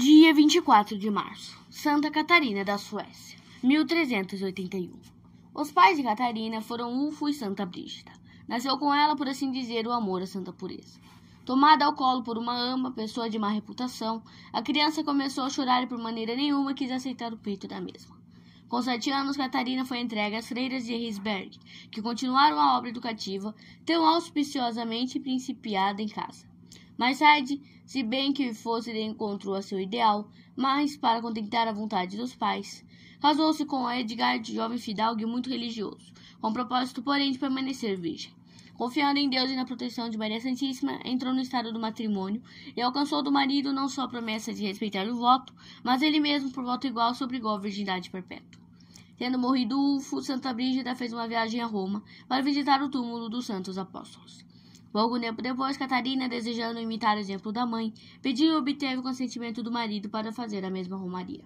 Dia 24 de março. Santa Catarina da Suécia, 1381. Os pais de Catarina foram Ulfo e Santa Brígida. Nasceu com ela, por assim dizer, o amor à santa pureza. Tomada ao colo por uma ama, pessoa de má reputação, a criança começou a chorar e por maneira nenhuma quis aceitar o peito da mesma. Com 7 anos, Catarina foi entregue às freiras de Heisberg, que continuaram a obra educativa tão auspiciosamente principiada em casa. Mais tarde, se bem que fosse de encontro a seu ideal, mas para contentar a vontade dos pais, casou-se com Edgard, jovem fidalgo e muito religioso, com o propósito, porém, de permanecer virgem. Confiando em Deus e na proteção de Maria Santíssima, entrou no estado do matrimônio e alcançou do marido não só a promessa de respeitar o voto, mas ele mesmo, por voto igual, se obrigou à virgindade perpétua. Tendo morrido Ulfo, Santa Brígida fez uma viagem a Roma para visitar o túmulo dos santos apóstolos. Pouco tempo depois, Catarina, desejando imitar o exemplo da mãe, pediu e obteve o consentimento do marido para fazer a mesma romaria.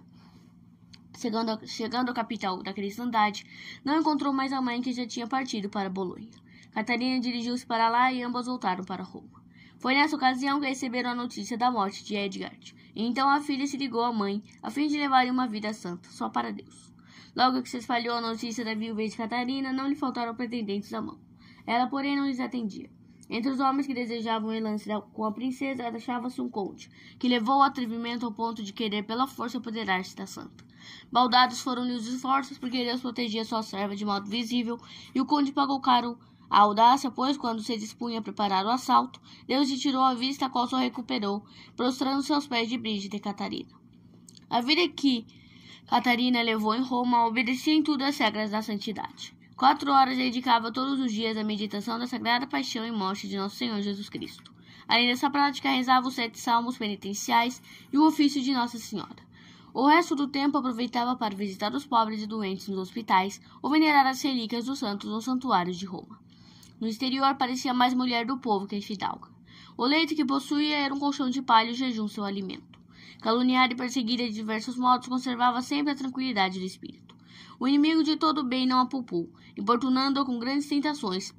Chegando à capital da cristandade, não encontrou mais a mãe, que já tinha partido para Bolonha. Catarina dirigiu-se para lá e ambas voltaram para Roma. Foi nessa ocasião que receberam a notícia da morte de Edgard, e então a filha se ligou à mãe, a fim de levarem uma vida santa, só para Deus. Logo que se espalhou a notícia da viuvez de Catarina, não lhe faltaram pretendentes à mão. Ela, porém, não lhes atendia. Entre os homens que desejavam o lance com a princesa, achava-se um conde, que levou o atrevimento ao ponto de querer pela força apoderar-se da santa. Baldados foram-lhe os esforços, porque Deus protegia sua serva de modo visível, e o conde pagou caro a audácia, pois, quando se dispunha a preparar o assalto, Deus lhe tirou a vista, a qual só recuperou, prostrando-se aos pés de Brígida e Catarina. A vida que Catarina levou em Roma obedecia em tudo às regras da santidade. 4 horas dedicava todos os dias à meditação da sagrada paixão e morte de Nosso Senhor Jesus Cristo. Além dessa prática, rezava os 7 salmos penitenciais e o ofício de Nossa Senhora. O resto do tempo aproveitava para visitar os pobres e doentes nos hospitais ou venerar as relíquias dos santos nos santuários de Roma. No exterior, parecia mais mulher do povo que fidalga. O leito que possuía era um colchão de palha e o jejum seu alimento. Caluniada e perseguida de diversos modos, conservava sempre a tranquilidade do espírito. O inimigo de todo o bem não a poupou, importunando-a com grandes tentações,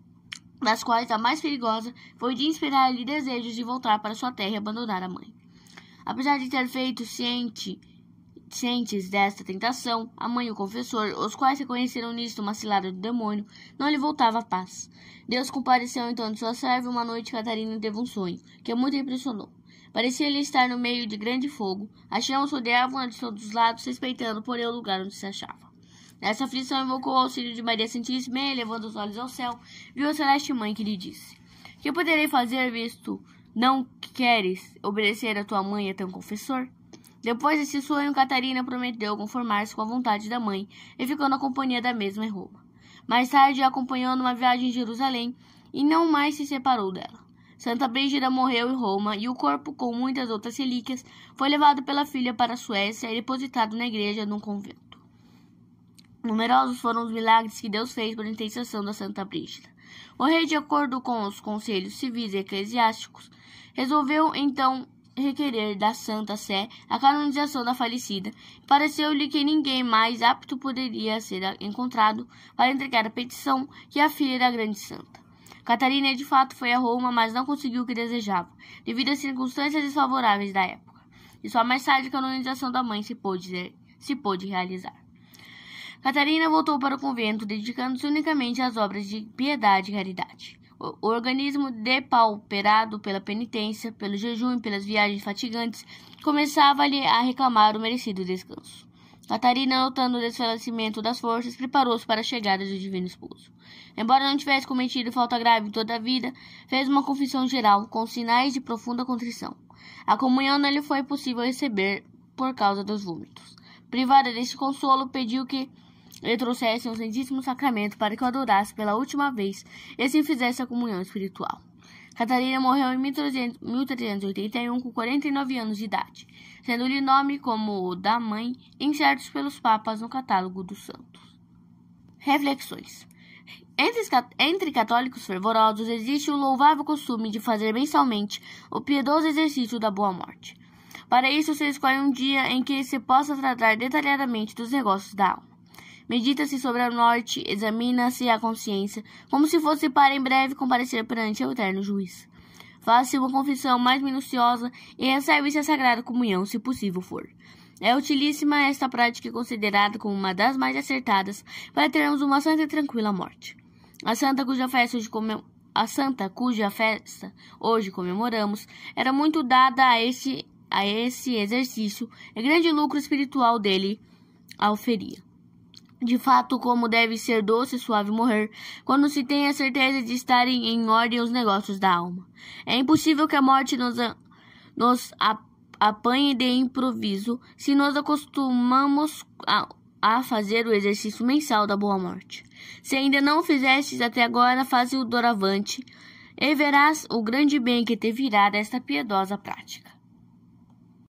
das quais a mais perigosa foi de inspirar-lhe desejos de voltar para sua terra e abandonar a mãe. Apesar de ter feito cientes desta tentação, a mãe e o confessor, os quais reconheceram nisto uma cilada do demônio, não lhe voltava a paz. Deus compareceu então de sua serva, e uma noite Catarina teve um sonho, que a muito impressionou. Parecia-lhe estar no meio de grande fogo, as chamas rodeavam-a de todos os lados, respeitando, porém, o lugar onde se achava. Nessa aflição, invocou o auxílio de Maria Santíssima e, elevando os olhos ao céu, viu a celeste mãe, que lhe disse: Que poderei fazer, visto não queres obedecer a tua mãe e a teu confessor? Depois desse sonho, Catarina prometeu conformar-se com a vontade da mãe e ficou na companhia da mesma em Roma. Mais tarde, a acompanhou numa viagem em Jerusalém e não mais se separou dela. Santa Brígida morreu em Roma e o corpo, com muitas outras relíquias, foi levado pela filha para a Suécia e depositado na igreja num convento. Numerosos foram os milagres que Deus fez por intercessão da Santa Brígida. O rei, de acordo com os conselhos civis e eclesiásticos, resolveu então requerer da Santa Sé a canonização da falecida, e pareceu-lhe que ninguém mais apto poderia ser encontrado para entregar a petição que a filha da grande santa. Catarina, de fato, foi a Roma, mas não conseguiu o que desejava, devido às circunstâncias desfavoráveis da época, e só mais tarde a canonização da mãe se pôde realizar. Catarina voltou para o convento, dedicando-se unicamente às obras de piedade e caridade. O organismo, depauperado pela penitência, pelo jejum e pelas viagens fatigantes, começava-lhe a reclamar o merecido descanso. Catarina, notando o desfalecimento das forças, preparou-se para a chegada do divino esposo. Embora não tivesse cometido falta grave em toda a vida, fez uma confissão geral, com sinais de profunda contrição. A comunhão não lhe foi possível receber por causa dos vômitos. Privada deste consolo, pediu que lhe trouxessem o Santíssimo Sacramento para que o adorasse pela última vez e assim fizesse a comunhão espiritual. Catarina morreu em 1381 com 49 anos de idade, sendo-lhe nome como o da mãe incertos pelos papas no catálogo dos santos. Reflexões. Entre católicos fervorosos existe o louvável costume de fazer mensalmente o piedoso exercício da boa morte. Para isso se escolhe um dia em que se possa tratar detalhadamente dos negócios da alma. Medita-se sobre a morte, examina-se a consciência, como se fosse para em breve comparecer perante o eterno juiz. Faça uma confissão mais minuciosa e reserve-se a sagrada comunhão, se possível for. É utilíssima esta prática, considerada como uma das mais acertadas para termos uma santa e tranquila morte. A santa cuja festa hoje comemoramos era muito dada a esse exercício e grande lucro espiritual dele auferia. De fato, como deve ser doce e suave morrer, quando se tem a certeza de estarem em ordem os negócios da alma. É impossível que a morte nos apanhe de improviso se nos acostumamos a fazer o exercício mensal da boa morte. Se ainda não o fizestes até agora, faze-o doravante, e verás o grande bem que te virá desta piedosa prática.